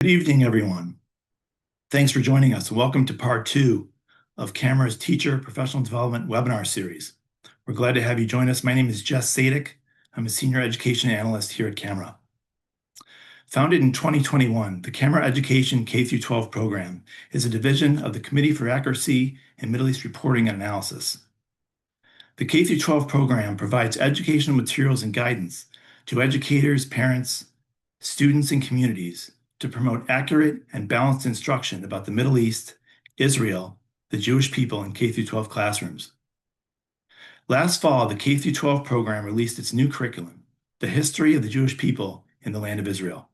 Good evening, everyone. Thanks for joining us. Welcome to part two of Camera's Teacher Professional Development webinar series. We're glad to have you join us. My name is Jess Sadik. I'm a Senior Education Analyst here at Camera. Founded in 2021, the Camera Education K-12 program is a division of the Committee for Accuracy in Middle East Reporting and Analysis. The K-12 program provides educational materials and guidance to educators, parents, students, and communities to promote accurate and balanced instruction about the Middle East, Israel, the Jewish people in K-12 classrooms. Last fall, the K-12 program released its new curriculum, The History of the Jewish People in the Land of Israel.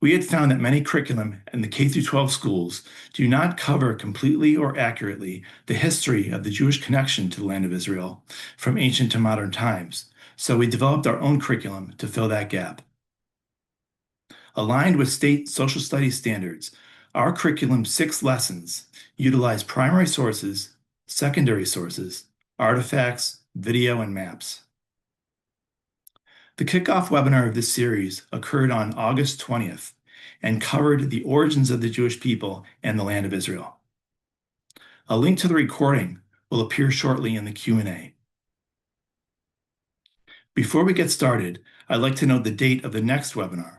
We had found that many curriculum in the K-12 schools do not cover completely or accurately the history of the Jewish connection to the land of Israel from ancient to modern times, so we developed our own curriculum to fill that gap. Aligned with state social studies standards, our curriculum's 6 lessons utilize primary sources, secondary sources, artifacts, video, and maps. The kickoff webinar of this series occurred on August 20th and covered the origins of the Jewish people and the land of Israel. A link to the recording will appear shortly in the Q&A. Before we get started, I'd like to note the date of the next webinar,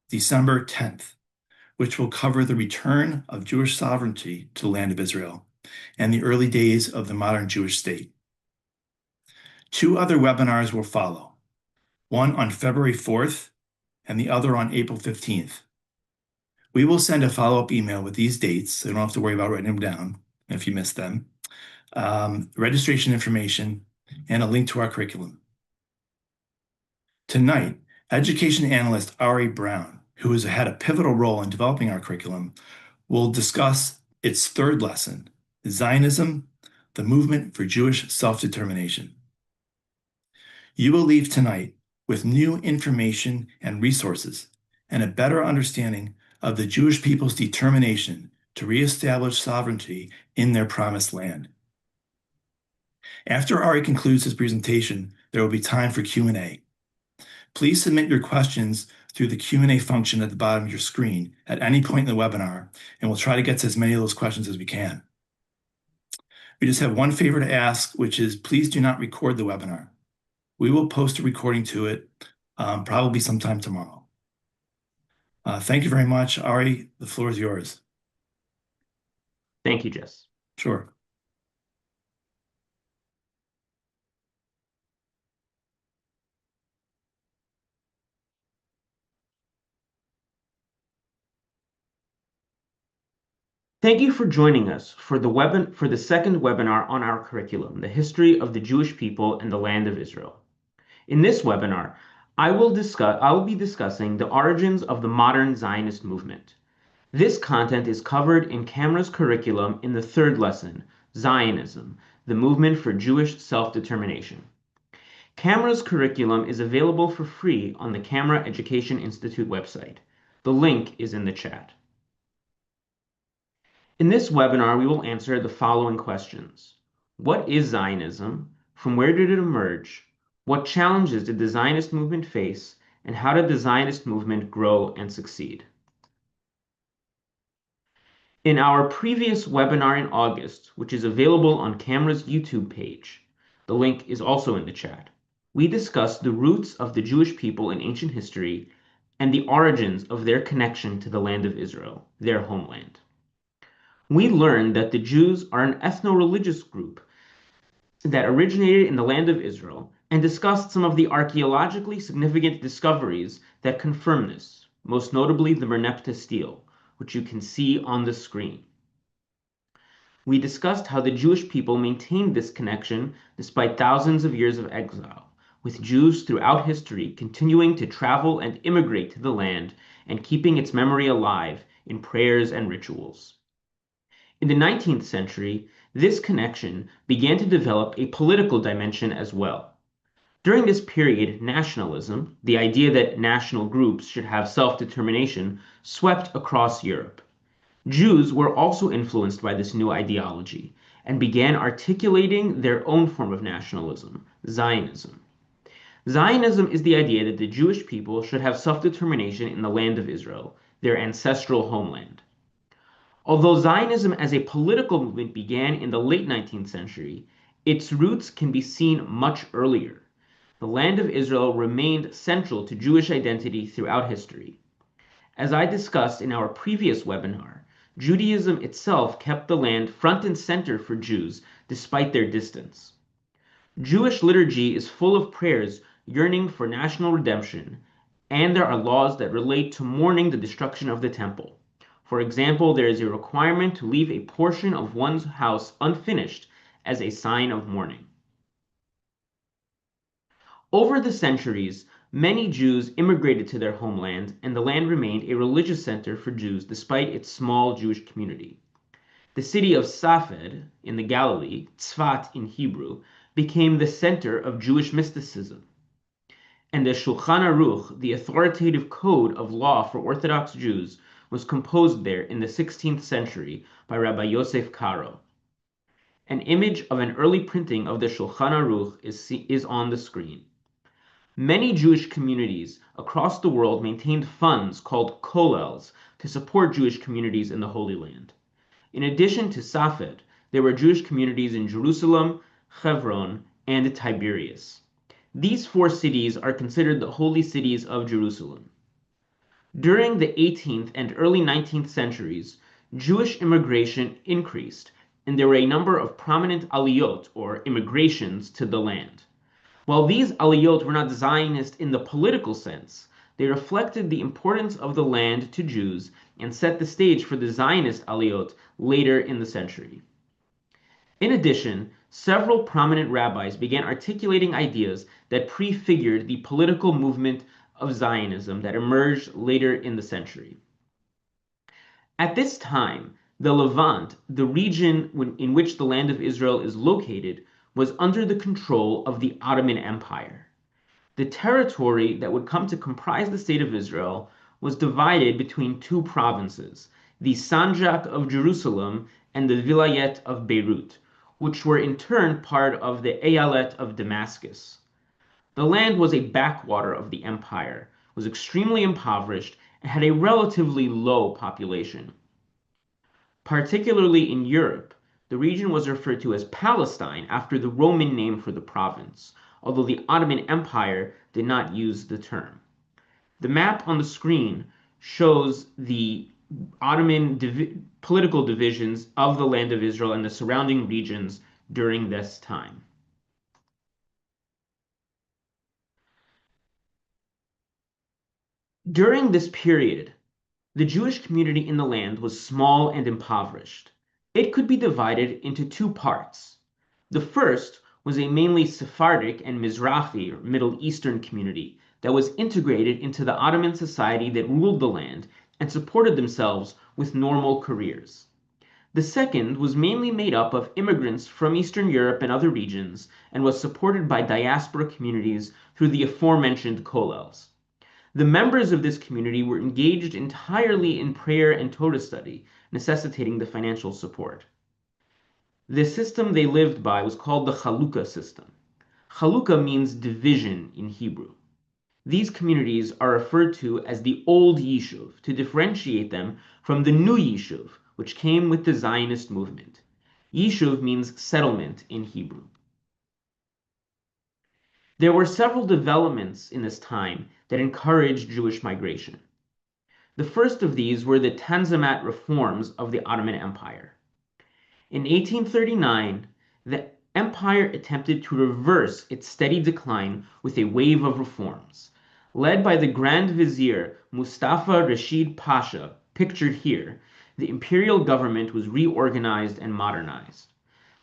December 10th, which will cover the return of Jewish sovereignty to the land of Israel and the early days of the modern Jewish state. 2 other webinars will follow, one on February 4th and the other on April 15th. We will send a follow-up email with these dates, so you don't have to worry about writing them down if you missed them, registration information, and a link to our curriculum. Tonight, education analyst Ari Brown, who has had a pivotal role in developing our curriculum, will discuss its 3rd lesson, Zionism, the Movement for Jewish Self-Determination. You will leave tonight with new information and resources and a better understanding of the Jewish people's determination to reestablish sovereignty in their promised land. After Ari concludes his presentation, there will be time for Q&A. Please submit your questions through the Q&A function at the bottom of your screen at any point in the webinar, and we'll try to get to as many of those questions as we can. We just have one favor to ask, which is please do not record the webinar. We will post a recording to it probably sometime tomorrow. Thank you very much. Ari, the floor is yours. Thank you, Jess. Sure. Thank you for joining us for the second webinar on our curriculum, The History of the Jewish People and the Land of Israel. In this webinar, I will be discussing the origins of the modern Zionist movement. This content is covered in Camera's curriculum in the 3rd lesson, Zionism, the Movement for Jewish Self-Determination. Camera's curriculum is available for free on the Camera Education Institute website. The link is in the chat. In this webinar, we will answer the following questions. What is Zionism? From where did it emerge? What challenges did the Zionist movement face? And how did the Zionist movement grow and succeed? In our previous webinar in August, which is available on Camera's YouTube page, the link is also in the chat, we discussed the roots of the Jewish people in ancient history and the origins of their connection to the land of Israel, their homeland. We learned that the Jews are an ethno-religious group that originated in the land of Israel and discussed some of the archaeologically significant discoveries that confirm this, most notably the Merneptah stele, which you can see on the screen. We discussed how the Jewish people maintained this connection despite thousands of years of exile, with Jews throughout history continuing to travel and immigrate to the land and keeping its memory alive in prayers and rituals. In the 19th century, this connection began to develop a political dimension as well. During this period, nationalism, the idea that national groups should have self-determination, swept across Europe. Jews were also influenced by this new ideology and began articulating their own form of nationalism, Zionism. Zionism is the idea that the Jewish people should have self-determination in the land of Israel, their ancestral homeland. Although Zionism as a political movement began in the late 19th century, its roots can be seen much earlier. The land of Israel remained central to Jewish identity throughout history. As I discussed in our previous webinar, Judaism itself kept the land front and center for Jews despite their distance. Jewish liturgy is full of prayers yearning for national redemption, and there are laws that relate to mourning the destruction of the temple. For example, there is a requirement to leave a portion of one's house unfinished as a sign of mourning. Over the centuries, many Jews immigrated to their homeland, and the land remained a religious center for Jews despite its small Jewish community. The city of Safed in the Galilee, Tzfat in Hebrew, became the center of Jewish mysticism. And the Shulchan Aruch, the authoritative code of law for Orthodox Jews, was composed there in the 16th century by Rabbi Yosef Karo. An image of an early printing of the Shulchan Aruch is on the screen. Many Jewish communities across the world maintained funds called kollels to support Jewish communities in the Holy Land. In addition to Safed, there were Jewish communities in Jerusalem, Hebron, and Tiberias. These four cities are considered the holy cities of Jerusalem. During the 18th and early 19th centuries, Jewish immigration increased, and there were a number of prominent aliyot, or immigrations, to the land. While these aliyot were not Zionist in the political sense, they reflected the importance of the land to Jews and set the stage for the Zionist aliyot later in the century. In addition, several prominent rabbis began articulating ideas that prefigured the political movement of Zionism that emerged later in the century. At this time, the Levant, the region in which the land of Israel is located, was under the control of the Ottoman Empire. The territory that would come to comprise the state of Israel was divided between two provinces, the Sanjak of Jerusalem and the Vilayet of Beirut, which were in turn part of the Eyalet of Damascus. The land was a backwater of the empire, was extremely impoverished, and had a relatively low population. Particularly in Europe, the region was referred to as Palestine after the Roman name for the province, although the Ottoman Empire did not use the term. The map on the screen shows the Ottoman political divisions of the land of Israel and the surrounding regions during this time. During this period, the Jewish community in the land was small and impoverished. It could be divided into two parts. The first was a mainly Sephardic and Mizrahi, or Middle Eastern community that was integrated into the Ottoman society that ruled the land and supported themselves with normal careers. The second was mainly made up of immigrants from Eastern Europe and other regions and was supported by diaspora communities through the aforementioned kollels. The members of this community were engaged entirely in prayer and Torah study, necessitating the financial support. The system they lived by was called the Chalukah system. Chalukah means division in Hebrew. These communities are referred to as the Old Yishuv to differentiate them from the New Yishuv, which came with the Zionist movement. Yishuv means settlement in Hebrew. There were several developments in this time that encouraged Jewish migration. The first of these were the Tanzimat reforms of the Ottoman Empire. In 1839, the empire attempted to reverse its steady decline with a wave of reforms. Led by the Grand Vizier Mustafa Rashid Pasha, pictured here, the imperial government was reorganized and modernized.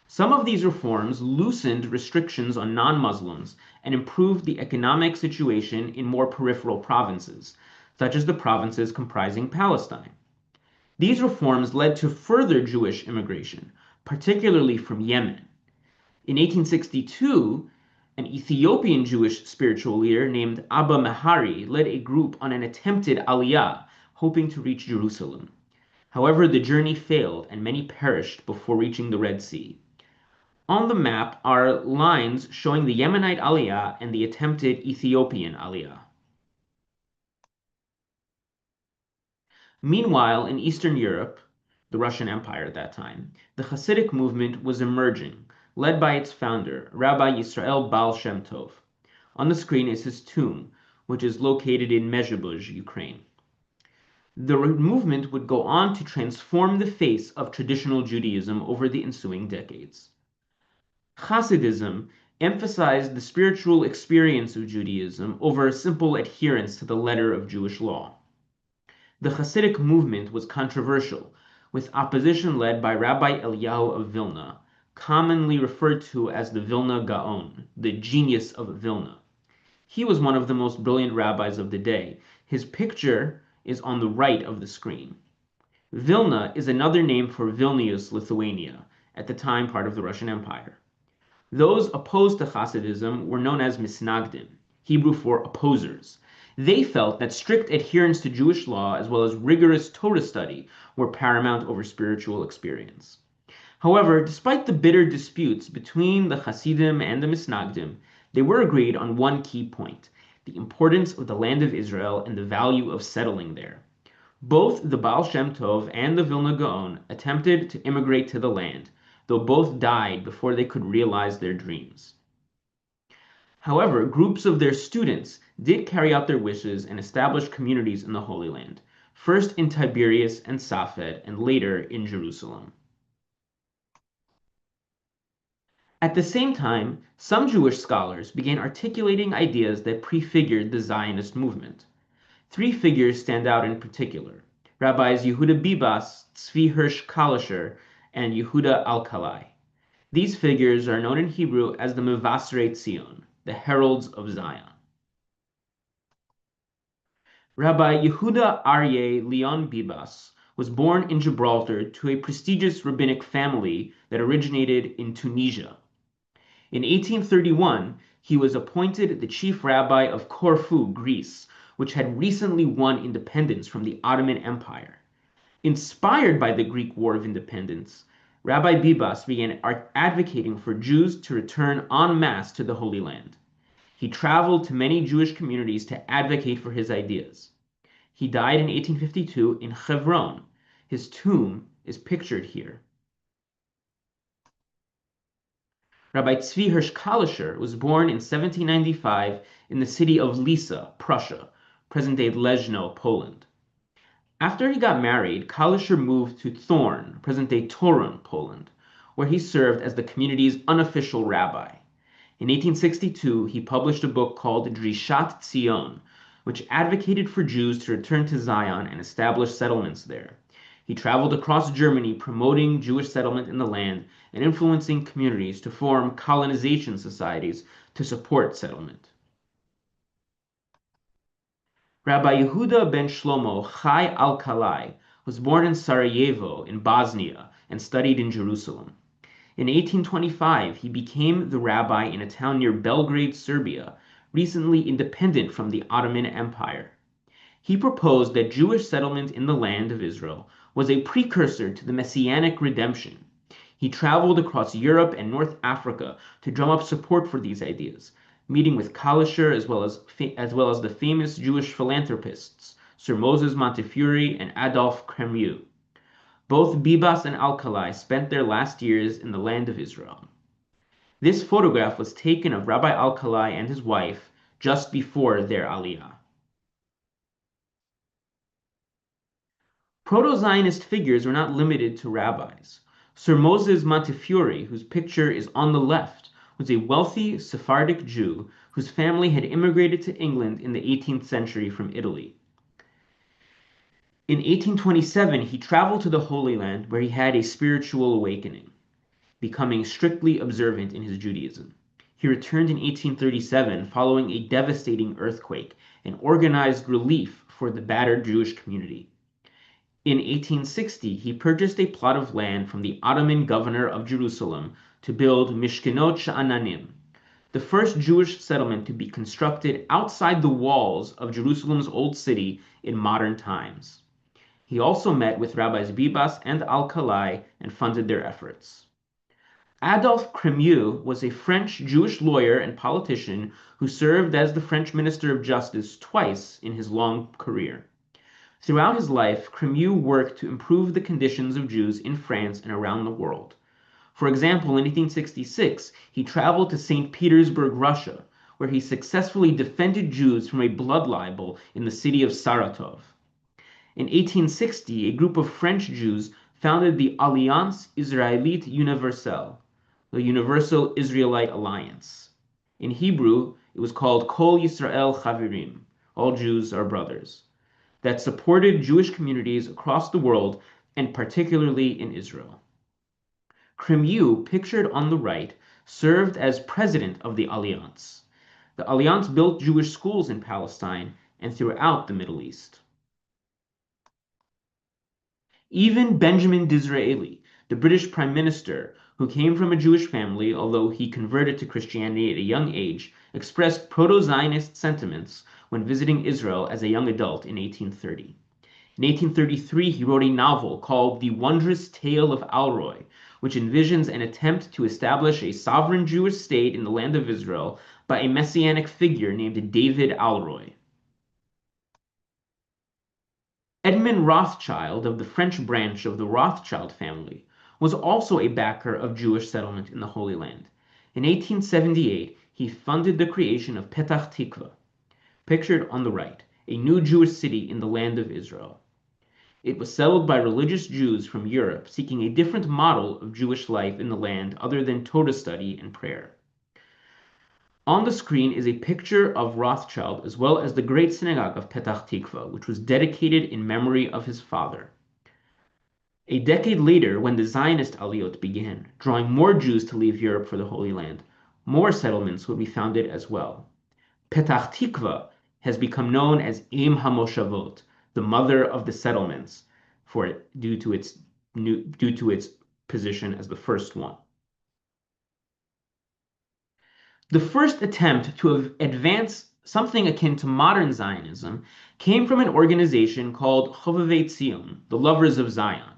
Some of these reforms loosened restrictions on non-Muslims and improved the economic situation in more peripheral provinces, such as the provinces comprising Palestine. These reforms led to further Jewish immigration, particularly from Yemen. In 1862, an Ethiopian Jewish spiritual leader named Abba Mehari led a group on an attempted aliyah, hoping to reach Jerusalem. However, the journey failed and many perished before reaching the Red Sea. On the map are lines showing the Yemenite Aliyah and the attempted Ethiopian Aliyah. Meanwhile, in Eastern Europe, the Russian Empire at that time, the Hasidic movement was emerging, led by its founder, Rabbi Yisrael Baal Shem Tov. On the screen is his tomb, which is located in Mezhebuzh, Ukraine. The movement would go on to transform the face of traditional Judaism over the ensuing decades. Hasidism emphasized the spiritual experience of Judaism over a simple adherence to the letter of Jewish law. The Hasidic movement was controversial, with opposition led by Rabbi Eliyahu of Vilna, commonly referred to as the Vilna Gaon, the genius of Vilna. He was one of the most brilliant rabbis of the day. His picture is on the right of the screen. Vilna is another name for Vilnius, Lithuania, at the time part of the Russian Empire. Those opposed to Hasidism were known as misnagdim, Hebrew for opposers. They felt that strict adherence to Jewish law as well as rigorous Torah study were paramount over spiritual experience. However, despite the bitter disputes between the Hasidim and the misnagdim, they were agreed on one key point, the importance of the land of Israel and the value of settling there. Both the Baal Shem Tov and the Vilna Gaon attempted to immigrate to the land, though both died before they could realize their dreams. However, groups of their students did carry out their wishes and establish communities in the Holy Land, first in Tiberias and Safed, and later in Jerusalem. At the same time, some Jewish scholars began articulating ideas that prefigured the Zionist movement. Three figures stand out in particular: Rabbis Yehuda Bibas, Tzvi Hirsch Kalischer, and Yehuda Alkalai. These figures are known in Hebrew as the Mevasrei Tzion, the heralds of Zion. Rabbi Yehuda Aryeh Leon Bibas was born in Gibraltar to a prestigious rabbinic family that originated in Tunisia. In 1831, he was appointed the chief rabbi of Corfu, Greece, which had recently won independence from the Ottoman Empire. Inspired by the Greek War of Independence, Rabbi Bibas began advocating for Jews to return en masse to the Holy Land. He traveled to many Jewish communities to advocate for his ideas. He died in 1852 in Hebron. His tomb is pictured here. Rabbi Tzvi Hirsch Kalischer was born in 1795 in the city of Lisa, Prussia, present-day Leszno, Poland. After he got married, Kalischer moved to Thorn, present-day Torun, Poland, where he served as the community's unofficial rabbi. In 1862, he published a book called Drishat Zion, which advocated for Jews to return to Zion and establish settlements there. He traveled across Germany promoting Jewish settlement in the land and influencing communities to form colonization societies to support settlement. Rabbi Yehuda ben Shlomo Chai Alkalai was born in Sarajevo in Bosnia and studied in Jerusalem. In 1825, he became the rabbi in a town near Belgrade, Serbia, recently independent from the Ottoman Empire. He proposed that Jewish settlement in the land of Israel was a precursor to the Messianic redemption. He traveled across Europe and North Africa to drum up support for these ideas, meeting with Kalischer as well as the famous Jewish philanthropists Sir Moses Montefiore and Adolphe Cremieux. Both Bibas and Alkalai spent their last years in the land of Israel. This photograph was taken of Rabbi Alkalai and his wife just before their Aliyah. Proto-Zionist figures were not limited to rabbis. Sir Moses Montefiore, whose picture is on the left, was a wealthy Sephardic Jew whose family had immigrated to England in the 18th century from Italy. In 1827, he traveled to the Holy Land where he had a spiritual awakening, becoming strictly observant in his Judaism. He returned in 1837 following a devastating earthquake and organized relief for the battered Jewish community. In 1860, he purchased a plot of land from the Ottoman governor of Jerusalem to build Mishkenot Sha'ananim, the first Jewish settlement to be constructed outside the walls of Jerusalem's old city in modern times. He also met with Rabbis Bibas and Alkalai and funded their efforts. Adolphe Crémieux was a French Jewish lawyer and politician who served as the French Minister of Justice twice in his long career. Throughout his life, Crémieux worked to improve the conditions of Jews in France and around the world. For example, in 1866, he traveled to St. Petersburg, Russia, where he successfully defended Jews from a blood libel in the city of Saratov. In 1860, a group of French Jews founded the Alliance Israélite Universelle, the Universal Israelite Alliance. In Hebrew, it was called Kol Yisrael Chavirim, all Jews are brothers, that supported Jewish communities across the world and particularly in Israel. Crémieux, pictured on the right, served as president of the Alliance. The Alliance built Jewish schools in Palestine and throughout the Middle East. Even Benjamin Disraeli, the British Prime Minister, who came from a Jewish family although he converted to Christianity at a young age, expressed proto-Zionist sentiments when visiting Israel as a young adult in 1830. In 1833, he wrote a novel called The Wondrous Tale of Alroy, which envisions an attempt to establish a sovereign Jewish state in the land of Israel by a messianic figure named David Alroy. Edmund Rothschild, of the French branch of the Rothschild family, was also a backer of Jewish settlement in the Holy Land. In 1878, he funded the creation of Petach Tikva, pictured on the right, a new Jewish city in the land of Israel. It was settled by religious Jews from Europe seeking a different model of Jewish life in the land other than Torah study and prayer. On the screen is a picture of Rothschild as well as the great synagogue of Petach Tikva, which was dedicated in memory of his father. A decade later, when the Zionist Aliyot began, drawing more Jews to leave Europe for the Holy Land, more settlements would be founded as well. Petach Tikva has become known as Im HaMoshavot, the mother of the settlements, due to its position as the first one. The first attempt to advance something akin to modern Zionism came from an organization called Chovevei Tzion, the Lovers of Zion.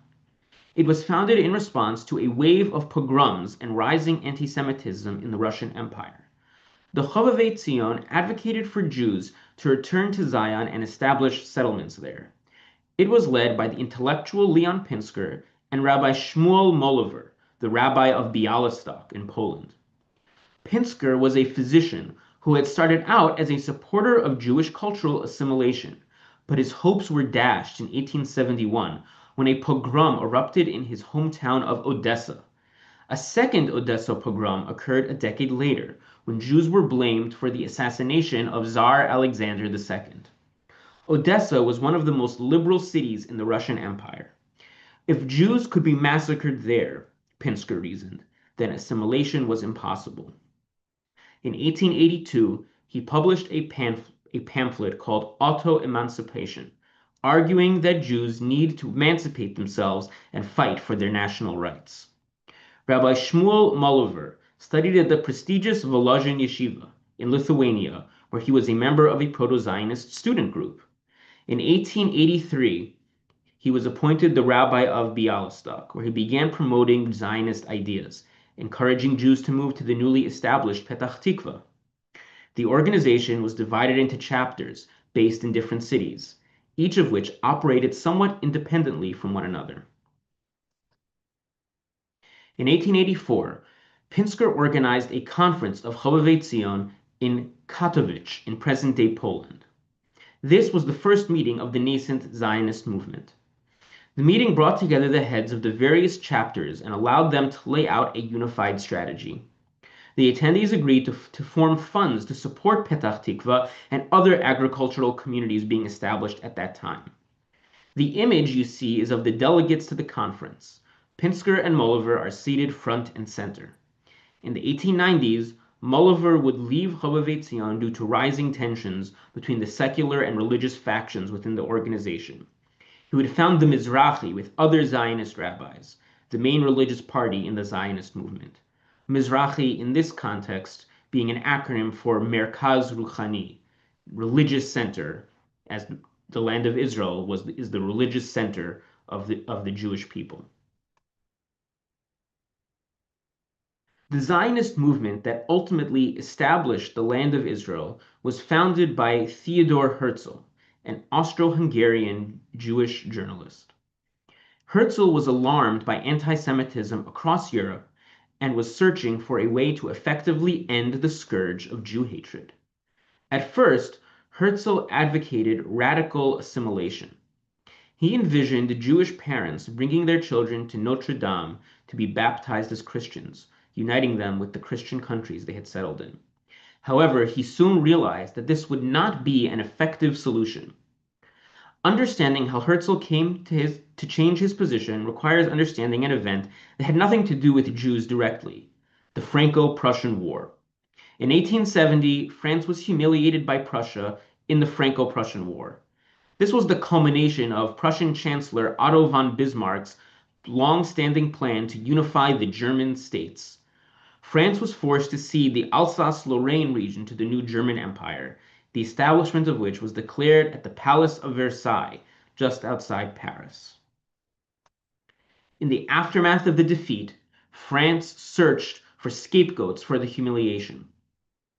It was founded in response to a wave of pogroms and rising anti-Semitism in the Russian Empire. The Chovevei Tzion advocated for Jews to return to Zion and establish settlements there. It was led by the intellectual Leon Pinsker and Rabbi Shmuel Moliver, the rabbi of Bialystok in Poland. Pinsker was a physician who had started out as a supporter of Jewish cultural assimilation, but his hopes were dashed in 1871 when a pogrom erupted in his hometown of Odessa. A second Odessa pogrom occurred a decade later, when Jews were blamed for the assassination of Tsar Alexander II. Odessa was one of the most liberal cities in the Russian Empire. If Jews could be massacred there, Pinsker reasoned, then assimilation was impossible. In 1882, he published a pamphlet called Auto-Emancipation, arguing that Jews need to emancipate themselves and fight for their national rights. Rabbi Shmuel Moliver studied at the prestigious Volozhin Yeshiva in Lithuania, where he was a member of a proto-Zionist student group. In 1883, he was appointed the rabbi of Bialystok, where he began promoting Zionist ideas, encouraging Jews to move to the newly established Petach Tikva. The organization was divided into chapters based in different cities, each of which operated somewhat independently from one another. In 1884, Pinsker organized a conference of Chovevei Tzion in Katowice in present-day Poland. This was the first meeting of the nascent Zionist movement. The meeting brought together the heads of the various chapters and allowed them to lay out a unified strategy. The attendees agreed to form funds to support Petach Tikva and other agricultural communities being established at that time. The image you see is of the delegates to the conference. Pinsker and Moliver are seated front and center. In the 1890s, Moliver would leave Chovevei Tzion due to rising tensions between the secular and religious factions within the organization. He would found the Mizrahi with other Zionist rabbis, the main religious party in the Zionist movement. Mizrahi, in this context, being an acronym for Merkaz Ruchani, religious center, as the land of Israel is the religious center of the Jewish people. The Zionist movement that ultimately established the land of Israel was founded by Theodor Herzl, an Austro-Hungarian Jewish journalist. Herzl was alarmed by anti-Semitism across Europe and was searching for a way to effectively end the scourge of Jew hatred. At first, Herzl advocated radical assimilation. He envisioned Jewish parents bringing their children to Notre Dame to be baptized as Christians, uniting them with the Christian countries they had settled in. However, he soon realized that this would not be an effective solution. Understanding how Herzl came to change his position requires understanding an event that had nothing to do with Jews directly, the Franco-Prussian War. In 1870, France was humiliated by Prussia in the Franco-Prussian War. This was the culmination of Prussian Chancellor Otto von Bismarck's long-standing plan to unify the German states. France was forced to cede the Alsace-Lorraine region to the new German Empire, the establishment of which was declared at the Palace of Versailles, just outside Paris. In the aftermath of the defeat, France searched for scapegoats for the humiliation.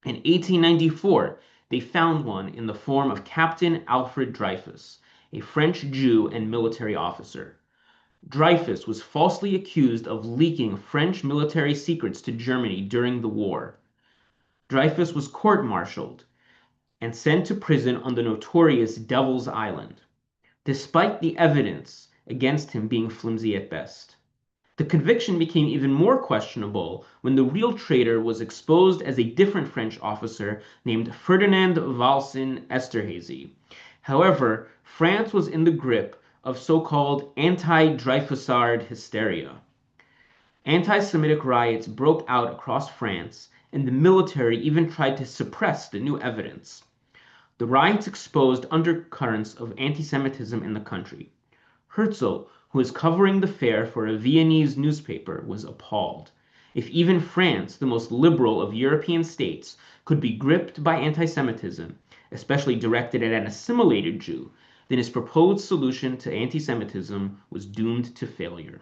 In 1894, they found one in the form of Captain Alfred Dreyfus, a French Jew and military officer. Dreyfus was falsely accused of leaking French military secrets to Germany during the war. Dreyfus was court-martialed and sent to prison on the notorious Devil's Island, despite the evidence against him being flimsy at best. The conviction became even more questionable when the real traitor was exposed as a different French officer named Ferdinand Valsin Esterhazy. However, France was in the grip of so-called anti-Dreyfusard hysteria. Anti-Semitic riots broke out across France, and the military even tried to suppress the new evidence. The riots exposed undercurrents of anti-Semitism in the country. Herzl, who was covering the fair for a Viennese newspaper, was appalled. If even France, the most liberal of European states, could be gripped by anti-Semitism, especially directed at an assimilated Jew, then his proposed solution to anti-Semitism was doomed to failure.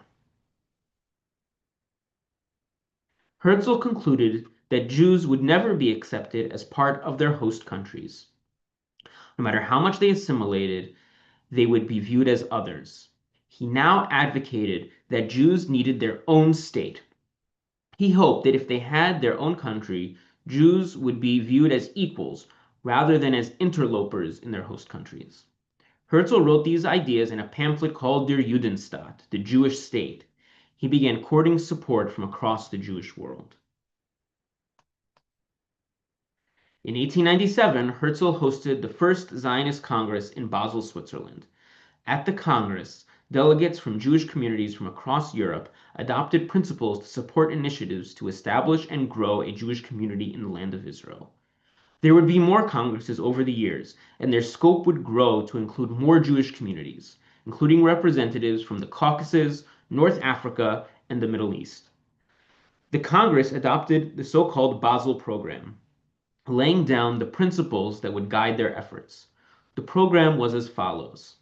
Herzl concluded that Jews would never be accepted as part of their host countries. No matter how much they assimilated, they would be viewed as others. He now advocated that Jews needed their own state. He hoped that if they had their own country, Jews would be viewed as equals rather than as interlopers in their host countries. Herzl wrote these ideas in a pamphlet called Der Judenstaat, the Jewish state. He began courting support from across the Jewish world. In 1897, Herzl hosted the first Zionist Congress in Basel, Switzerland. At the Congress, delegates from Jewish communities from across Europe adopted principles to support initiatives to establish and grow a Jewish community in the land of Israel. There would be more congresses over the years, and their scope would grow to include more Jewish communities, including representatives from the Caucasus, North Africa, and the Middle East. The Congress adopted the so-called Basel Program, laying down the principles that would guide their efforts. The program was as follows.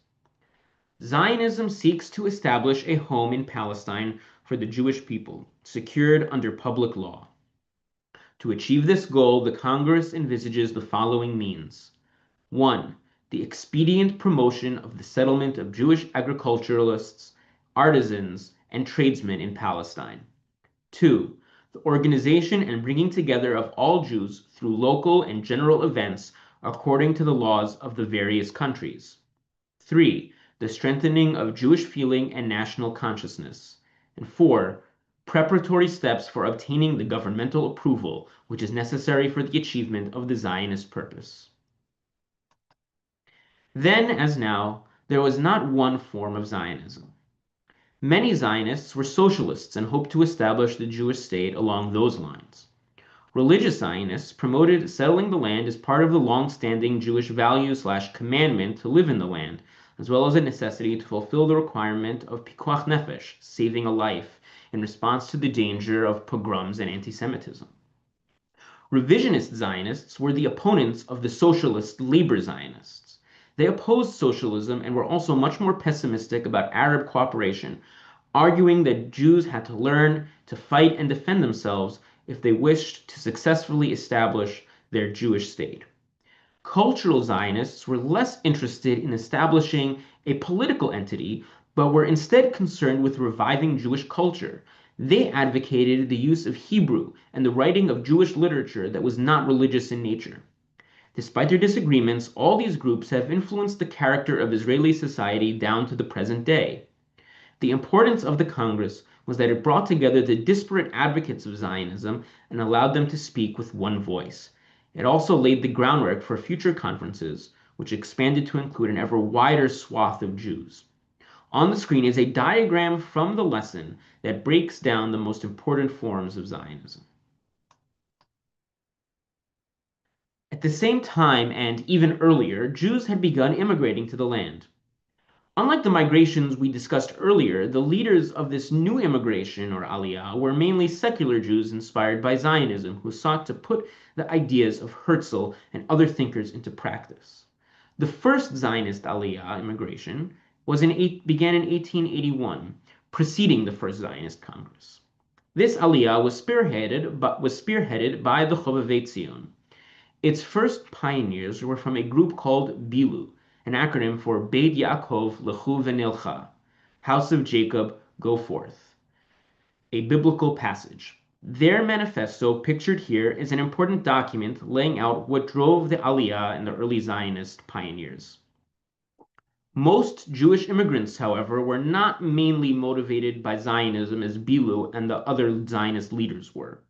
Zionism seeks to establish a home in Palestine for the Jewish people, secured under public law. To achieve this goal, the Congress envisages the following means. 1. The expedient promotion of the settlement of Jewish agriculturalists, artisans, and tradesmen in Palestine. 2. The organization and bringing together of all Jews through local and general events according to the laws of the various countries. 3. The strengthening of Jewish feeling and national consciousness. And 4. Preparatory steps for obtaining the governmental approval which is necessary for the achievement of the Zionist purpose. Then, as now, there was not one form of Zionism. Many Zionists were socialists and hoped to establish the Jewish state along those lines. Religious Zionists promoted settling the land as part of the long-standing Jewish value/commandment to live in the land, as well as a necessity to fulfill the requirement of pikuach nefesh, saving a life, in response to the danger of pogroms and anti-Semitism. Revisionist Zionists were the opponents of the socialist labor Zionists. They opposed socialism and were also much more pessimistic about Arab cooperation, arguing that Jews had to learn to fight and defend themselves if they wished to successfully establish their Jewish state. Cultural Zionists were less interested in establishing a political entity, but were instead concerned with reviving Jewish culture. They advocated the use of Hebrew and the writing of Jewish literature that was not religious in nature. Despite their disagreements, all these groups have influenced the character of Israeli society down to the present day. The importance of the Congress was that it brought together the disparate advocates of Zionism and allowed them to speak with one voice. It also laid the groundwork for future conferences, which expanded to include an ever wider swath of Jews. On the screen is a diagram from the lesson that breaks down the most important forms of Zionism. At the same time, and even earlier, Jews had begun immigrating to the land. Unlike the migrations we discussed earlier, the leaders of this new immigration, or Aliyah, were mainly secular Jews inspired by Zionism, who sought to put the ideas of Herzl and other thinkers into practice. The first Zionist Aliyah immigration began in 1881, preceding the first Zionist Congress. This Aliyah was spearheaded by the Chovevei Zion. Its first pioneers were from a group called Bilu, an acronym for Beit Yaakov Lechu V'Nilcha, House of Jacob, Go Forth, a biblical passage. Their manifesto, pictured here, is an important document laying out what drove the Aliyah and the early Zionist pioneers. Most Jewish immigrants, however, were not mainly motivated by Zionism as Bilu and the other Zionist leaders were.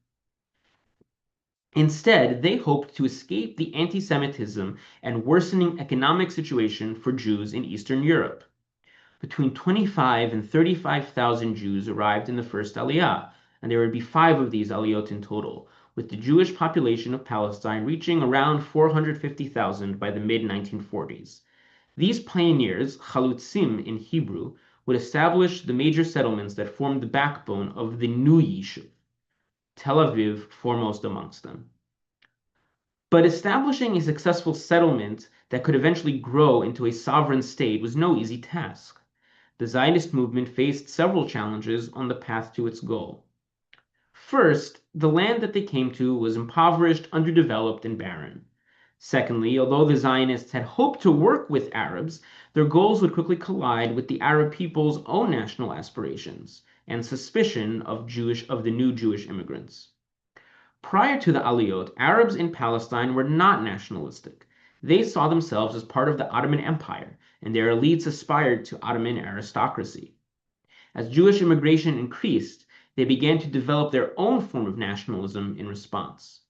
Instead, they hoped to escape the anti-Semitism and worsening economic situation for Jews in Eastern Europe. Between 25 and 35,000 Jews arrived in the first Aliyah, and there would be 5 of these Aliyot in total, with the Jewish population of Palestine reaching around 450,000 by the mid-1940s. These pioneers, chalutzim in Hebrew, would establish the major settlements that formed the backbone of the new Yishuv, Tel Aviv foremost amongst them. But establishing a successful settlement that could eventually grow into a sovereign state was no easy task. The Zionist movement faced several challenges on the path to its goal. First, the land that they came to was impoverished, underdeveloped, and barren. Secondly, although the Zionists had hoped to work with Arabs, their goals would quickly collide with the Arab people's own national aspirations and suspicion of the new Jewish immigrants. Prior to the Aliyot, Arabs in Palestine were not nationalistic. They saw themselves as part of the Ottoman Empire, and their elites aspired to Ottoman aristocracy. As Jewish immigration increased, they began to develop their own form of nationalism in response.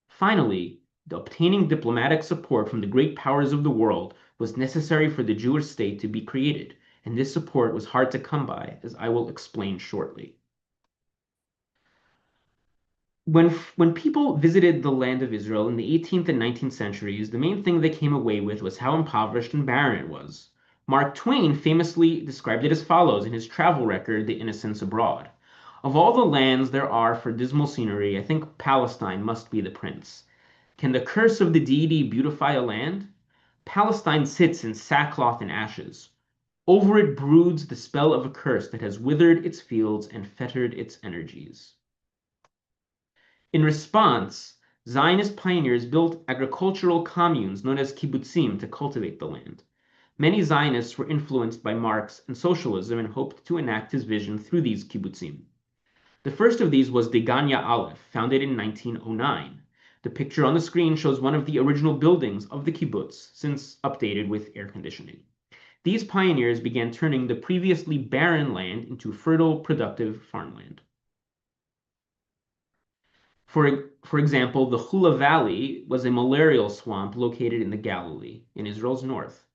Finally, obtaining diplomatic support from the great powers of the world was necessary for the Jewish state to be created, and this support was hard to come by, as I will explain shortly. When people visited the land of Israel in the 18th and 19th centuries, the main thing they came away with was how impoverished and barren it was. Mark Twain famously described it as follows in his travel record, The Innocents Abroad. Of all the lands there are for dismal scenery, I think Palestine must be the prince. Can the curse of the deity beautify a land? Palestine sits in sackcloth and ashes. Over it broods the spell of a curse that has withered its fields and fettered its energies. In response, Zionist pioneers built agricultural communes known as kibbutzim to cultivate the land. Many Zionists were influenced by Marx and socialism and hoped to enact his vision through these kibbutzim. The first of these was Degania Aleph, founded in 1909. The picture on the screen shows one of the original buildings of the kibbutz, since updated with air conditioning. These pioneers began turning the previously barren land into fertile, productive farmland. For example, the Hula Valley was a malarial swamp located in the Galilee, in Israel's north.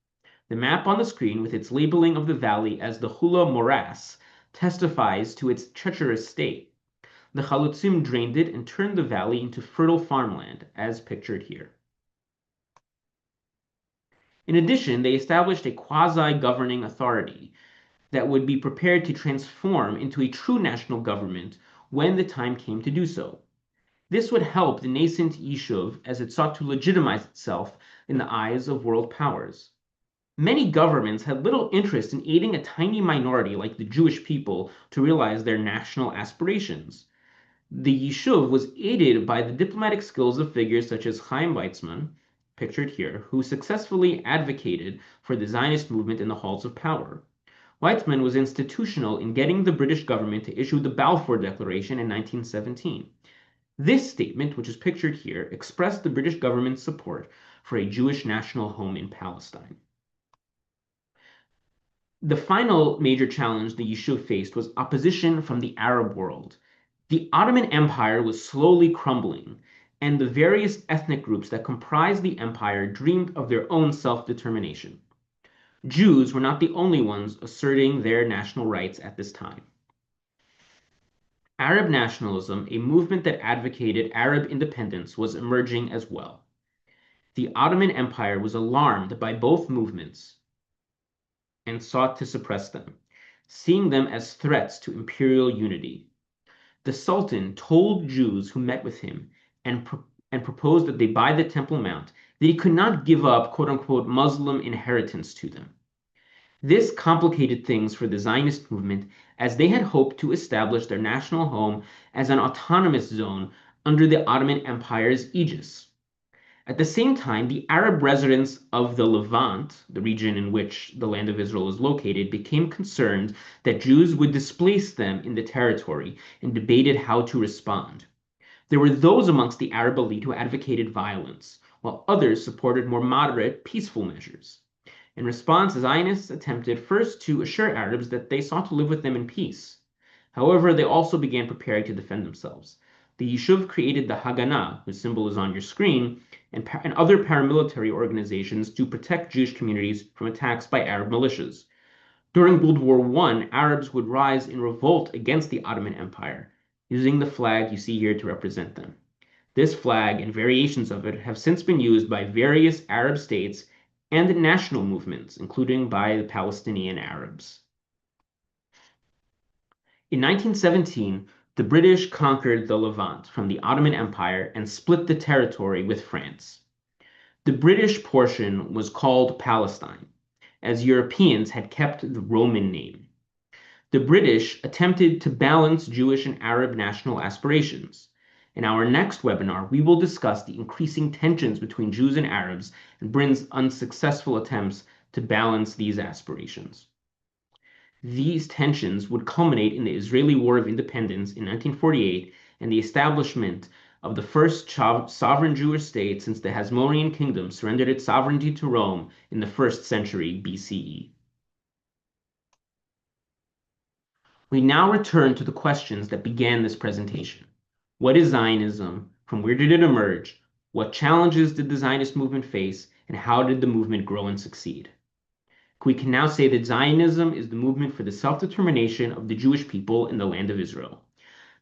The map on the screen, with its labeling of the valley as the Hula Morass, testifies to its treacherous state. The Chalutzim drained it and turned the valley into fertile farmland, as pictured here. In addition, they established a quasi-governing authority that would be prepared to transform into a true national government when the time came to do so. This would help the nascent Yishuv as it sought to legitimize itself in the eyes of world powers. Many governments had little interest in aiding a tiny minority like the Jewish people to realize their national aspirations. The Yishuv was aided by the diplomatic skills of figures such as Chaim Weizmann, pictured here, who successfully advocated for the Zionist movement in the halls of power. Weizmann was institutional in getting the British government to issue the Balfour Declaration in 1917. This statement, which is pictured here, expressed the British government's support for a Jewish national home in Palestine. The final major challenge the Yishuv faced was opposition from the Arab world. The Ottoman Empire was slowly crumbling, and the various ethnic groups that comprised the empire dreamed of their own self-determination. Jews were not the only ones asserting their national rights at this time. Arab nationalism, a movement that advocated Arab independence, was emerging as well. The Ottoman Empire was alarmed by both movements and sought to suppress them, seeing them as threats to imperial unity. The Sultan told Jews who met with him and, and proposed that they buy the Temple Mount that he could not give up quote unquote Muslim inheritance to them. This complicated things for the Zionist movement as they had hoped to establish their national home as an autonomous zone under the Ottoman Empire's aegis. At the same time, the Arab residents of the Levant, the region in which the land of Israel is located, became concerned that Jews would displace them in the territory and debated how to respond. There were those amongst the Arab elite who advocated violence, while others supported more moderate, peaceful measures. In response, Zionists attempted first to assure Arabs that they sought to live with them in peace. However, they also began preparing to defend themselves. The Yishuv created the Haganah, whose symbol is on your screen, and other paramilitary organizations to protect Jewish communities from attacks by Arab militias. During World War I, Arabs would rise in revolt against the Ottoman Empire, using the flag you see here to represent them. This flag and variations of it have since been used by various Arab states and national movements, including by the Palestinian Arabs. In 1917, the British conquered the Levant from the Ottoman Empire and split the territory with France. The British portion was called Palestine, as Europeans had kept the Roman name. The British attempted to balance Jewish and Arab national aspirations. In our next webinar, we will discuss the increasing tensions between Jews and Arabs and Britain's unsuccessful attempts to balance these aspirations. These tensions would culminate in the Israeli War of Independence in 1948 and the establishment of the first sovereign Jewish state since the Hasmonean kingdom surrendered its sovereignty to Rome in the 1st century BCE. We now return to the questions that began this presentation. What is Zionism? From where did it emerge? What challenges did the Zionist movement face? And how did the movement grow and succeed? We can now say that Zionism is the movement for the self-determination of the Jewish people in the land of Israel.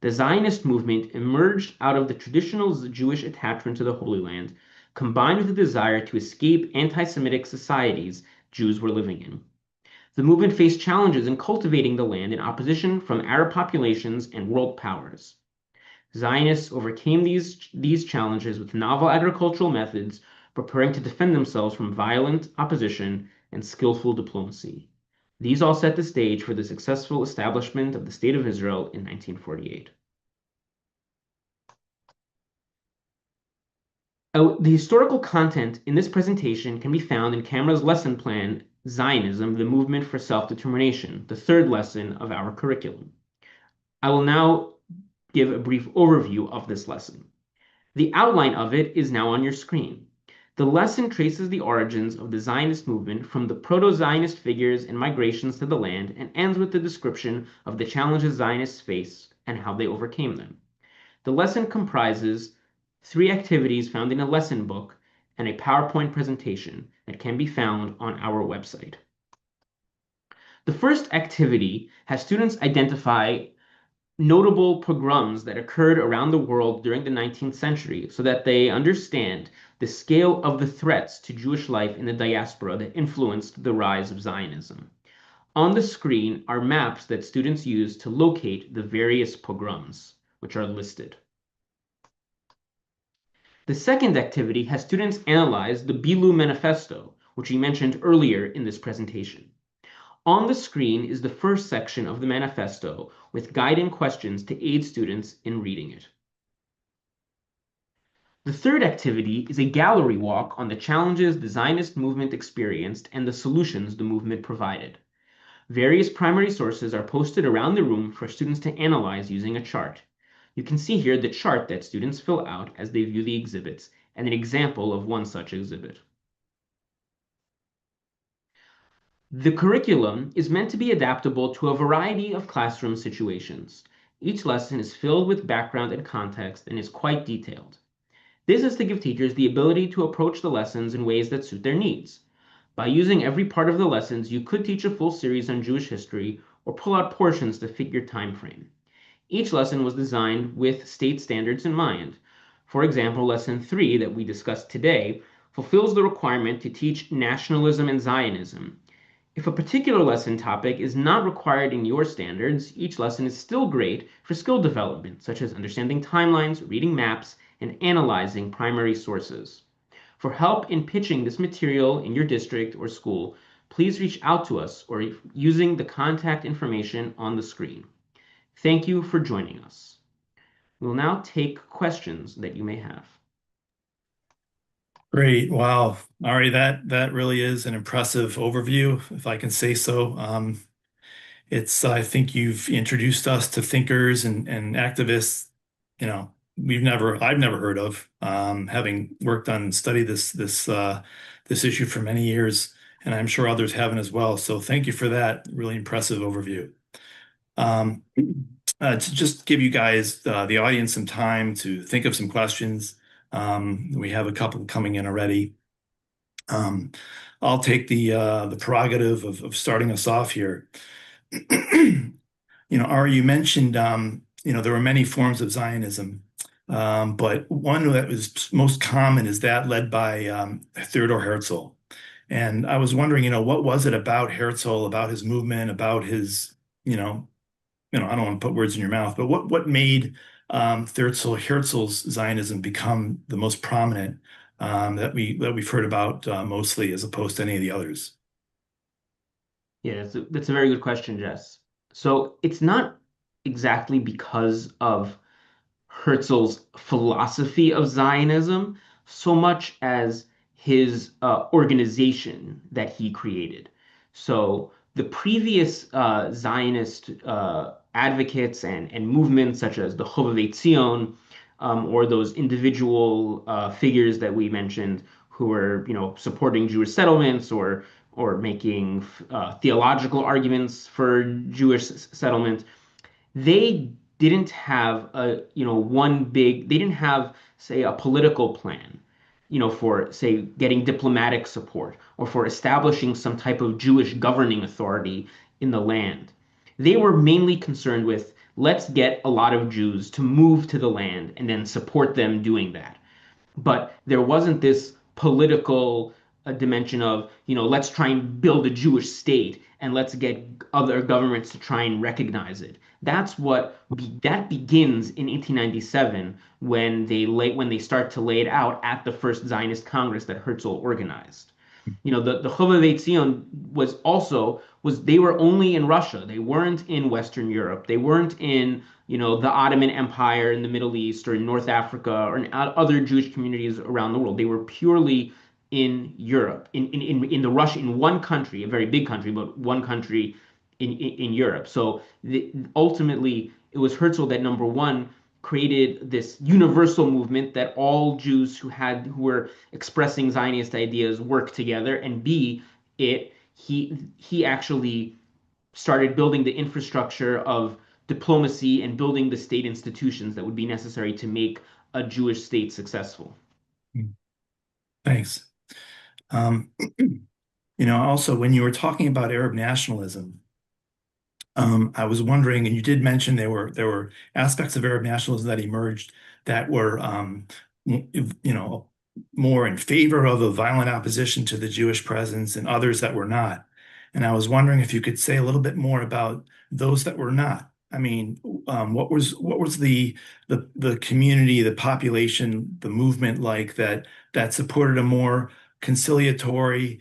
The Zionist movement emerged out of the traditional Jewish attachment to the Holy Land, combined with the desire to escape anti-Semitic societies Jews were living in. The movement faced challenges in cultivating the land in opposition from Arab populations and world powers. Zionists overcame these challenges with novel agricultural methods, preparing to defend themselves from violent opposition and skillful diplomacy. These all set the stage for the successful establishment of the State of Israel in 1948. The historical content in this presentation can be found in Camera's lesson plan, Zionism, the Movement for Self-Determination, the third lesson of our curriculum. I will now give a brief overview of this lesson. The outline of it is now on your screen. The lesson traces the origins of the Zionist movement from the proto-Zionist figures and migrations to the land and ends with the description of the challenges Zionists faced and how they overcame them. The lesson comprises 3 activities found in a lesson book and a PowerPoint presentation that can be found on our website. The first activity has students identify notable pogroms that occurred around the world during the 19th century so that they understand the scale of the threats to Jewish life in the diaspora that influenced the rise of Zionism. On the screen are maps that students use to locate the various pogroms, which are listed. The second activity has students analyze the Bilu Manifesto, which we mentioned earlier in this presentation. On the screen is the first section of the manifesto with guiding questions to aid students in reading it. The third activity is a gallery walk on the challenges the Zionist movement experienced and the solutions the movement provided. Various primary sources are posted around the room for students to analyze using a chart. You can see here the chart that students fill out as they view the exhibits and an example of one such exhibit. The curriculum is meant to be adaptable to a variety of classroom situations. Each lesson is filled with background and context and is quite detailed. This is to give teachers the ability to approach the lessons in ways that suit their needs. By using every part of the lessons, you could teach a full series on Jewish history or pull out portions to fit your time frame. Each lesson was designed with state standards in mind. For example, Lesson 3 that we discussed today fulfills the requirement to teach nationalism and Zionism. If a particular lesson topic is not required in your standards, each lesson is still great for skill development, such as understanding timelines, reading maps, and analyzing primary sources. For help in pitching this material in your district or school, please reach out to us or using the contact information on the screen. Thank you for joining us. We'll now take questions that you may have. Great. Wow. Ari, that really is an impressive overview, if I can say so. I think you've introduced us to thinkers and activists, I've never heard of, having worked on and studied this issue for many years, and I'm sure others haven't as well. So thank you for that really impressive overview. Um, to just give you guys, the audience, some time to think of some questions. We have a couple coming in already. Um, I'll take the prerogative of starting us off here. Ari, you mentioned, there were many forms of Zionism, but one that was most common is that led by Theodor Herzl. And I was wondering, what was it about Herzl, about his movement, about his, you know, I don't want to put words in your mouth, but what made Herzl's Zionism become the most prominent that we've heard about mostly, as opposed to any of the others? Yeah, that's a very good question, Jess. So it's not exactly because of Herzl's philosophy of Zionism so much as his organization that he created. So the previous Zionist advocates and movements, such as the Chovevei Zion, or those individual figures that we mentioned who were, supporting Jewish settlements or making theological arguments for Jewish settlement, they didn't have they didn't have, say, a political plan, for, say, getting diplomatic support or for establishing some type of Jewish governing authority in the land. They were mainly concerned with, let's get a lot of Jews to move to the land and then support them doing that. But there wasn't this political dimension of, let's try and build a Jewish state and let's get other governments to try and recognize it. That begins in 1897 when they start to lay it out at the first Zionist Congress that Herzl organized. The Chovevei Zion they were only in Russia. They weren't in Western Europe. They weren't in, the Ottoman Empire in the Middle East or in North Africa or in other Jewish communities around the world. They were purely in Europe, in one country, a very big country, but one country in Europe. So ultimately, it was Herzl that, number one, created this universal movement that all Jews who were expressing Zionist ideas work together, and B, he actually started building the infrastructure of diplomacy and building the state institutions that would be necessary to make a Jewish state successful. Thanks. Also, when you were talking about Arab nationalism, I was wondering, and you did mention there were aspects of Arab nationalism that emerged that were, you know, more in favor of a violent opposition to the Jewish presence, and others that were not. And I was wondering if you could say a little bit more about those that were not. I mean, what was the community, the population, the movement like that supported a more conciliatory,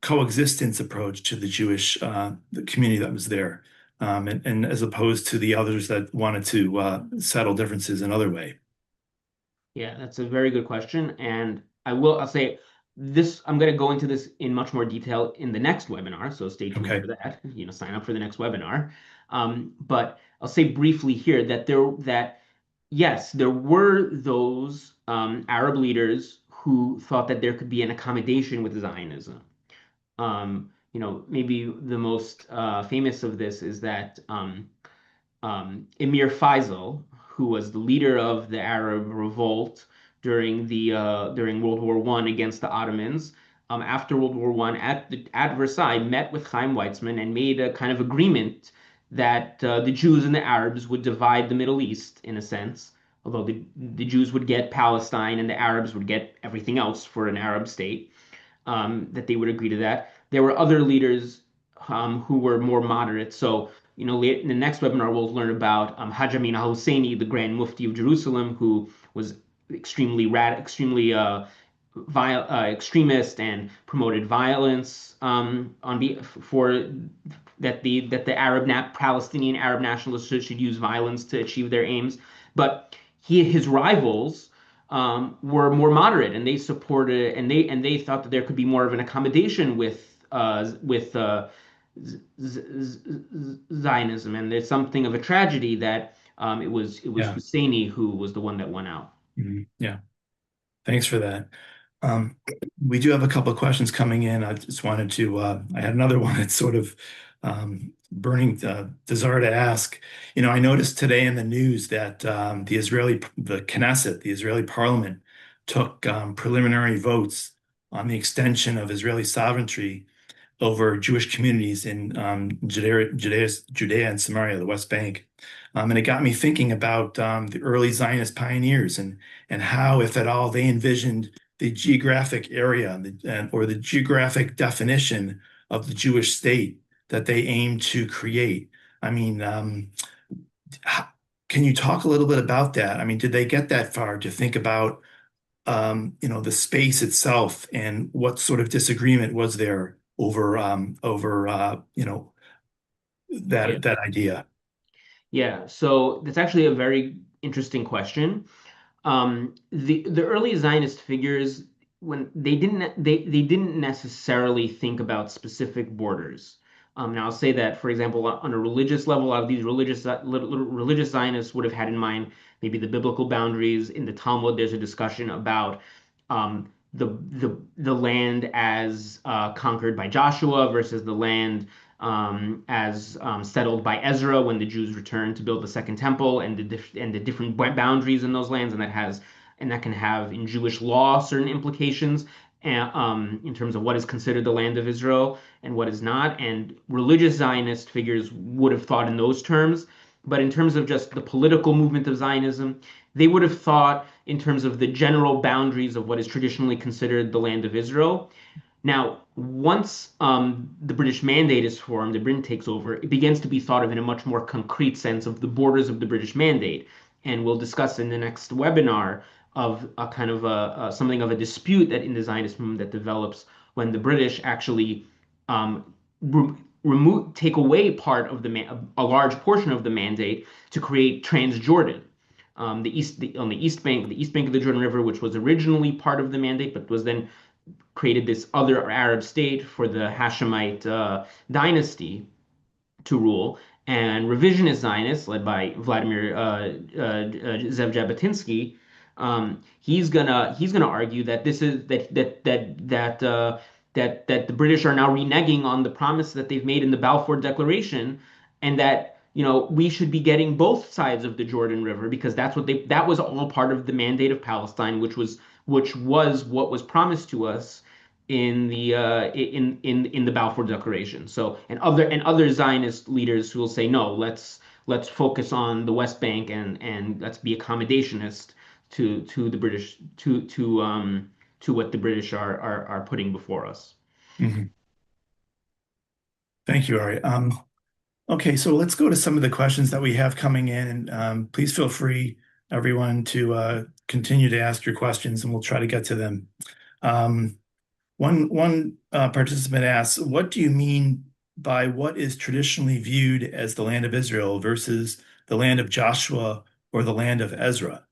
coexistence approach to the Jewish the community that was there, and as opposed to the others that wanted to settle differences another way. Yeah, that's a very good question. And I'll say this, I'm going to go into this in much more detail in the next webinar. So stay tuned Okay. for that. Sign up for the next webinar. But I'll say briefly here that yes, there were those Arab leaders who thought that there could be an accommodation with Zionism. Maybe the most famous of this is that Emir Faisal, who was the leader of the Arab revolt during World War One against the Ottomans. After World War One, at Versailles, met with Chaim Weizmann and made a kind of agreement that the Jews and the Arabs would divide the Middle East in a sense, although the Jews would get Palestine and the Arabs would get everything else for an Arab state, that they would agree to that. There were other leaders who were more moderate. So, in the next webinar, we'll learn about Hajj Amin al-Husseini, the Grand Mufti of Jerusalem, who was extremely extremist and promoted violence for that the Palestinian Arab nationalists should use violence to achieve their aims. But his rivals were more moderate, and they supported and they thought that there could be more of an accommodation with Zionism. And there's something of a tragedy that it was Yeah. Husseini who was the one that won out. Yeah. Thanks for that. Um, we do have a couple of questions coming in. I just wanted to, I had another one that's sort of burning desire to ask. I noticed today in the news that the Knesset, the Israeli parliament, took preliminary votes on the extension of Israeli sovereignty over Jewish communities in Judea and Samaria, the West Bank. And it got me thinking about the early Zionist pioneers and how, if at all, they envisioned the geographic area or the geographic definition of the Jewish state that they aimed to create. I mean, can you talk a little bit about that? I mean, did they get that far to think about the space itself and what sort of disagreement was there over Yeah. that idea? Yeah. So that's actually a very interesting question. The early Zionist figures, when they didn't necessarily think about specific borders. Now I'll say that, for example, on a religious level, a lot of these religious Zionists would have had in mind maybe the biblical boundaries. In the Talmud, there's a discussion about the land as conquered by Joshua versus the land as settled by Ezra when the Jews returned to build the second temple, and the different boundaries in those lands, and that can have in Jewish law certain implications. In terms of what is considered the land of Israel and what is not, and religious Zionist figures would have thought in those terms. But in terms of just the political movement of Zionism, they would have thought in terms of the general boundaries of what is traditionally considered the land of Israel. Now, once the British Mandate is formed, the Britain takes over, it begins to be thought of in a much more concrete sense of the borders of the British Mandate. And we'll discuss in the next webinar of a kind of something of a dispute that in the Zionist movement that develops when the British actually um, take away part of a large portion of the mandate to create Transjordan. On the east bank of the Jordan River, which was originally part of the mandate, but was then created this other Arab state for the Hashemite dynasty to rule. And revisionist Zionists, led by Vladimir Zev Jabotinsky, he's gonna argue that this is that the British are now reneging on the promise that they've made in the Balfour Declaration, and that we should be getting both sides of the Jordan River because that was all part of the mandate of Palestine, which was what was promised to us in the Balfour Declaration. So and other Zionist leaders who will say no, let's focus on the West Bank and let's be accommodationist to the British to what the British are putting before us. Mhm. Thank you, Ari. Okay, so let's go to some of the questions that we have coming in, and please feel free, everyone, to continue to ask your questions, and we'll try to get to them. Um, One participant asks, "What do you mean by what is traditionally viewed as the land of Israel versus the land of Joshua or the land of Ezra?"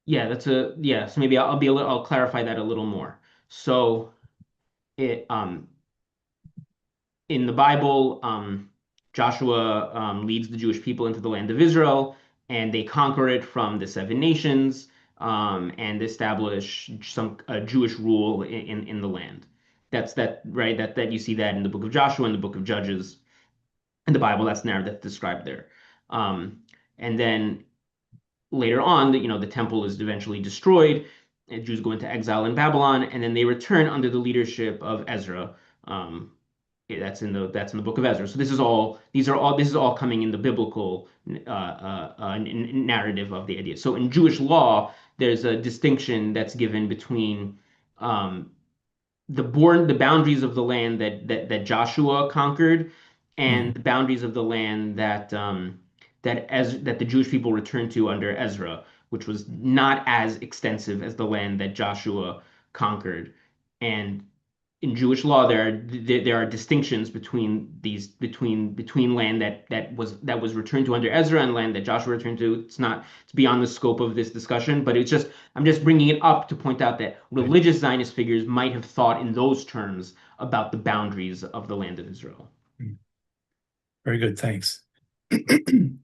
Yeah, so maybe I'll be a little, I'll clarify that a little more. So it in the Bible, Joshua leads the Jewish people into the land of Israel, and they conquer it from the seven nations, and establish some Jewish rule in the land. That's that, right? That you see that in the book of Joshua and the book of Judges in the Bible. That's the narrative that's described there. And then later on, the temple is eventually destroyed, and Jews go into exile in Babylon, and then they return under the leadership of Ezra. Um, that's in the book of Ezra. So this is all coming in the biblical narrative of the idea. So in Jewish law, there's a distinction that's given between um, the boundaries of the land that Joshua conquered, and the Mhm. boundaries of the land that the Jewish people returned to under Ezra, which was not as extensive as the land that Joshua conquered. And in Jewish law, there are distinctions between between land that was returned to under Ezra and land that Joshua returned to. It's beyond the scope of this discussion, but I'm just bringing it up to point out that Right. religious Zionist figures might have thought in those terms about the boundaries of the land of Israel. Mhm. Very good, thanks.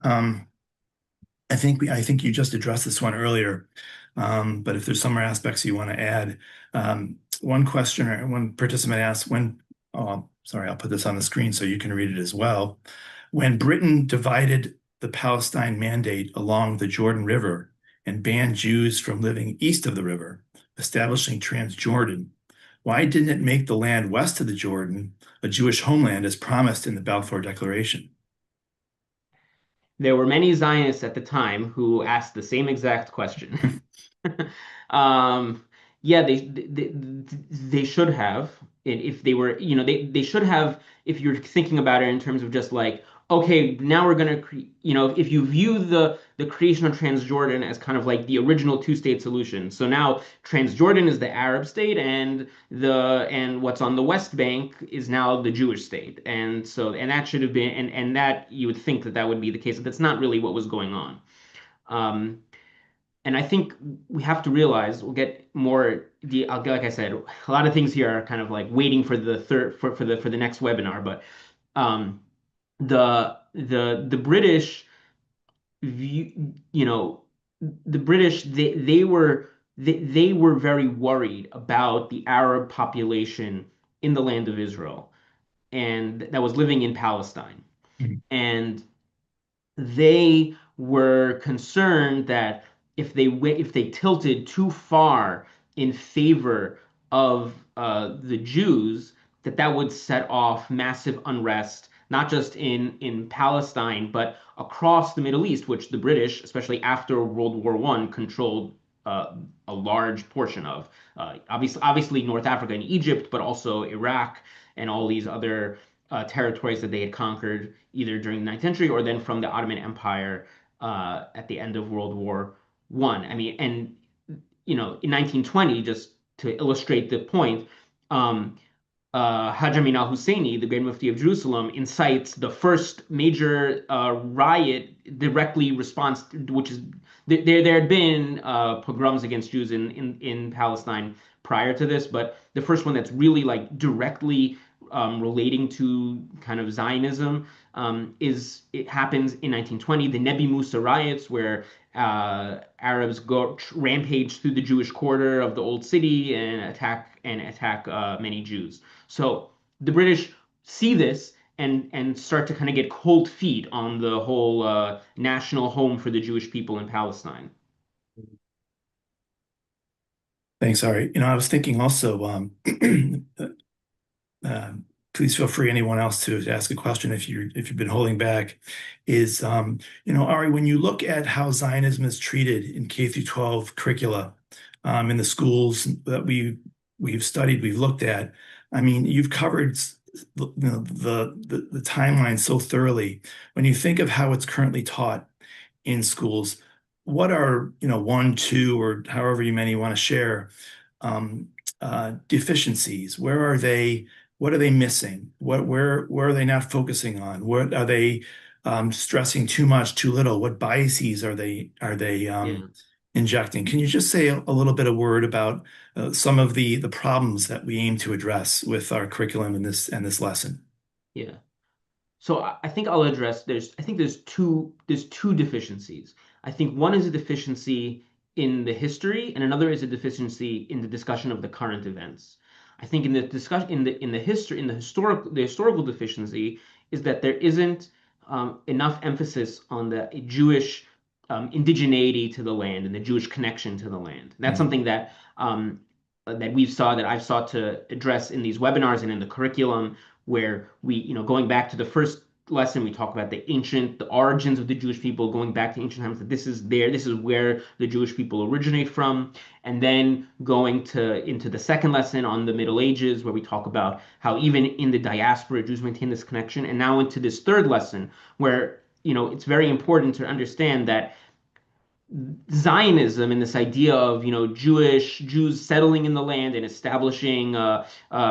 Um, I think you just addressed this one earlier, but if there's some more aspects you want to add, one participant asked oh, sorry, I'll put this on the screen so you can read it as well. When Britain divided the Palestine Mandate along the Jordan River and banned Jews from living east of the river, establishing Transjordan, why didn't it make the land west of the Jordan a Jewish homeland as promised in the Balfour Declaration? There were many Zionists at the time who asked the same exact question. um, yeah, they should have, if they were, they should have, if you're thinking about it in terms of just like, okay, now we're gonna, if you view the creation of Transjordan as kind of like the original two-state solution. So now Transjordan is the Arab state, and what's on the West Bank is now the Jewish state. And that should have been, and that you would think that that would be the case, but that's not really what was going on. Um, and I think we have to realize we'll get more. Like I said, a lot of things here are kind of like waiting for the third for the next webinar. But um, the British view, the British they were very worried about the Arab population in the land of Israel and that was living in Palestine. Mhm. And they were concerned that if they tilted too far in favor of the Jews, that would set off massive unrest, not just in Palestine, but across the Middle East, which the British, especially after World War I, controlled uh, a large portion of. Obviously North Africa and Egypt, but also Iraq and all these other territories that they had conquered either during the ninth century or then from the Ottoman Empire at the end of World War One. I mean, and in 1920, just to illustrate the point, um, Hajj Amin al-Husseini, the Grand Mufti of Jerusalem, incites the first major riot directly response, which is there had been pogroms against Jews in Palestine prior to this, but the first one that's really like directly relating to kind of Zionism is it happens in 1920, the Nebi Musa riots, where Arabs go rampage through the Jewish quarter of the old city and attack many Jews. So the British see this and start to kind of get cold feet on the whole national home for the Jewish people in Palestine. Thanks, Ari. I was thinking also, uh, please feel free, anyone else, to ask a question if you've been holding back. Ari, when you look at how Zionism is treated in K through 12 curricula, in the schools that we've studied, we've looked at, I mean, you've covered the timeline so thoroughly. When you think of how it's currently taught in schools, what are, one, two, or however you many want to share, um, deficiencies? Where are they? What are they missing? Where are they not focusing on? What are they stressing too much, too little? What biases are they Yeah. injecting? Can you just say a little bit of word about some of the problems that we aim to address with our curriculum in this lesson? Yeah. So I think I'll address I think there's two deficiencies. I think one is a deficiency in the history and another is a deficiency in the discussion of the current events. I think in the discussion in the history in the historical deficiency is that there isn't enough emphasis on the Jewish indigeneity to the land and the Jewish connection to the land. That's Mm, something that I've sought to address in these webinars and in the curriculum where going back to the first lesson, we talk about the origins of the Jewish people, going back to ancient times, that this is where the Jewish people originate from. And then going into the second lesson on the Middle Ages, where we talk about how even in the diaspora, Jews maintain this connection. And now into this third lesson, where, it's very important to understand that Zionism and this idea of Jews settling in the land and establishing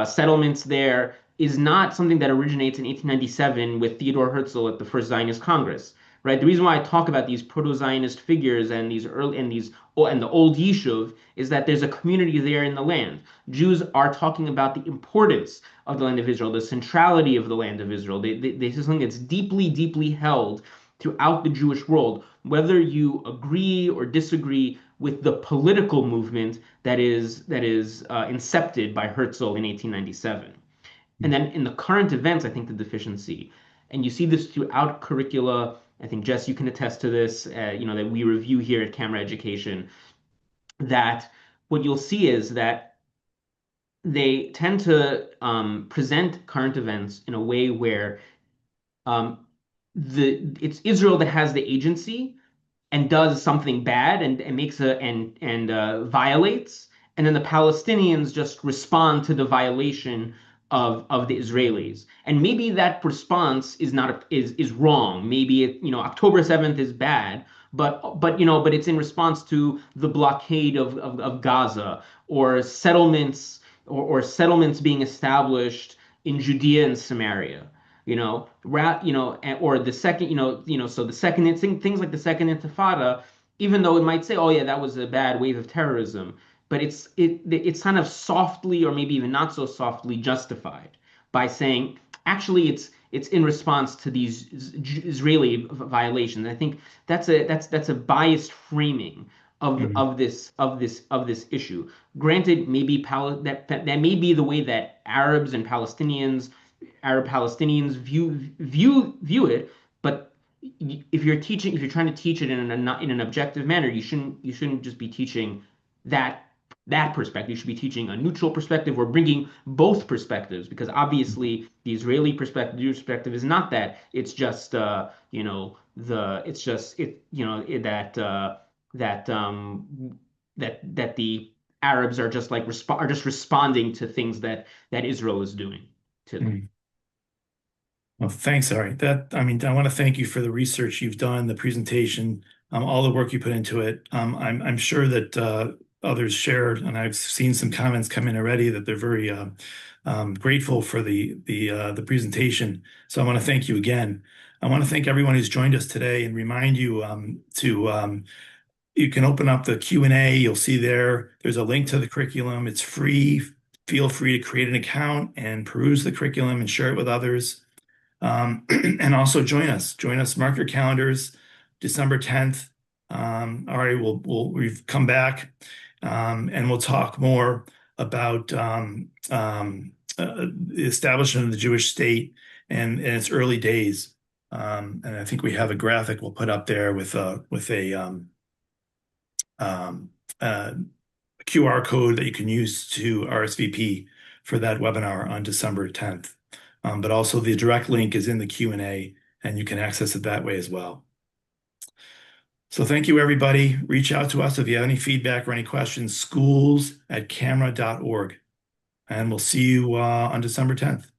settlements there is not something that originates in 1897 with Theodor Herzl at the First Zionist Congress, right? The reason why I talk about these proto-Zionist figures and the old Yishuv is that there's a community there in the land. Jews are talking about the importance of the land of Israel, the centrality of the land of Israel. This is something that's deeply, deeply held throughout the Jewish world, whether you agree or disagree with the political movement that is incepted by Herzl in 1897. And mm, then in the current events, I think the deficiency, and you see this throughout curricula. I think Jess, you can attest to this. That we review here at Camera Education. That what you'll see is that they tend to present current events in a way where um, it's Israel that has the agency, and does something bad and makes a and violates, and then the Palestinians just respond to the violation of the Israelis. And maybe that response is not is wrong. Maybe October 7th is bad, but it's in response to the blockade of Gaza or settlements or settlements being established in Judea and Samaria, or the second, so the second things like the second Intifada, even though it might say, oh yeah, that was a bad wave of terrorism, but it's kind of softly or maybe even not so softly justified by saying, actually, it's in response to these Israeli violations. I think that's a biased framing of mm, of this of this of this issue. Granted, maybe that may be the way that Arab Palestinians view it, but if you're trying to teach it in an objective manner, you shouldn't just be teaching that that perspective. You should be teaching a neutral perspective or bringing both perspectives, because mm, obviously the Israeli perspective, the Jewish perspective is not that. It's just the it's just it you know it, that that the Arabs are just are just responding to things that Israel is doing to them. mm. Well, thanks, Ari. I mean, I want to thank you for the research you've done, the presentation, all the work you put into it. I'm sure that others shared, and I've seen some comments come in already that they're very grateful for the presentation. So I want to thank you again. I want to thank everyone who's joined us today and remind you to you can open up the Q&A. You'll see there's a link to the curriculum. It's free. Feel free to create an account and peruse the curriculum and share it with others. And also join us, mark your calendars, December 10th. All right, we've come back, and we'll talk more about the establishment of the Jewish state and its early days. And I think we have a graphic we'll put up there with um, uh, a QR code that you can use to RSVP for that webinar on December 10th. But also the direct link is in the Q&A, and you can access it that way as well. So thank you, everybody. Reach out to us if you have any feedback or any questions, schools@camera.org. And we'll see you on December 10th.